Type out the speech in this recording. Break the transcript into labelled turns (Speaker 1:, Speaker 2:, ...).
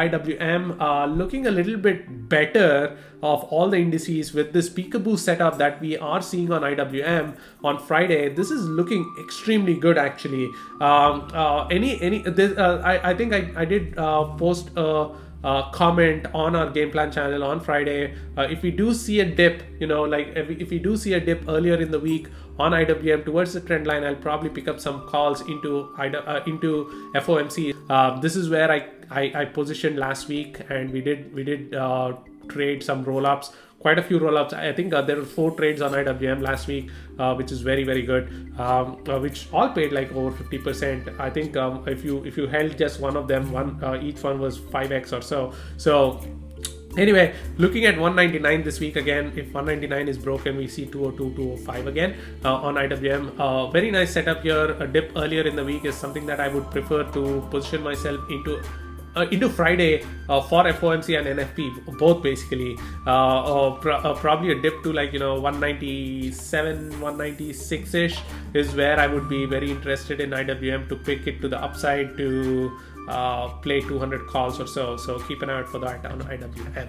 Speaker 1: IWM looking a little bit better of all the indices with this peekaboo setup that we are seeing on IWM on Friday. This is looking extremely good actually. I think I did post a comment on our game plan channel on Friday. If we do see a dip, if we do see a dip earlier in the week on IWM towards the trend line, I'll probably pick up some calls into FOMC. This is where I positioned last week, and we did trade some roll-ups, quite a few roll-ups. I think there were 4 trades on IWM last week, which is very, very good, which all paid like over 50%. I think if you held just one of them, each one was 5x or so. So anyway, looking at 199 this week again. If 199 is broken, we see 202, 205 again on IWM. Very nice setup here. A dip earlier in the week is something that I would prefer to position myself into Friday for FOMC and NFP, both basically. Probably a dip to 197, 196-ish is where I would be very interested in IWM to pick it to the upside to play 200 calls or so. So keep an eye out for that on IWM.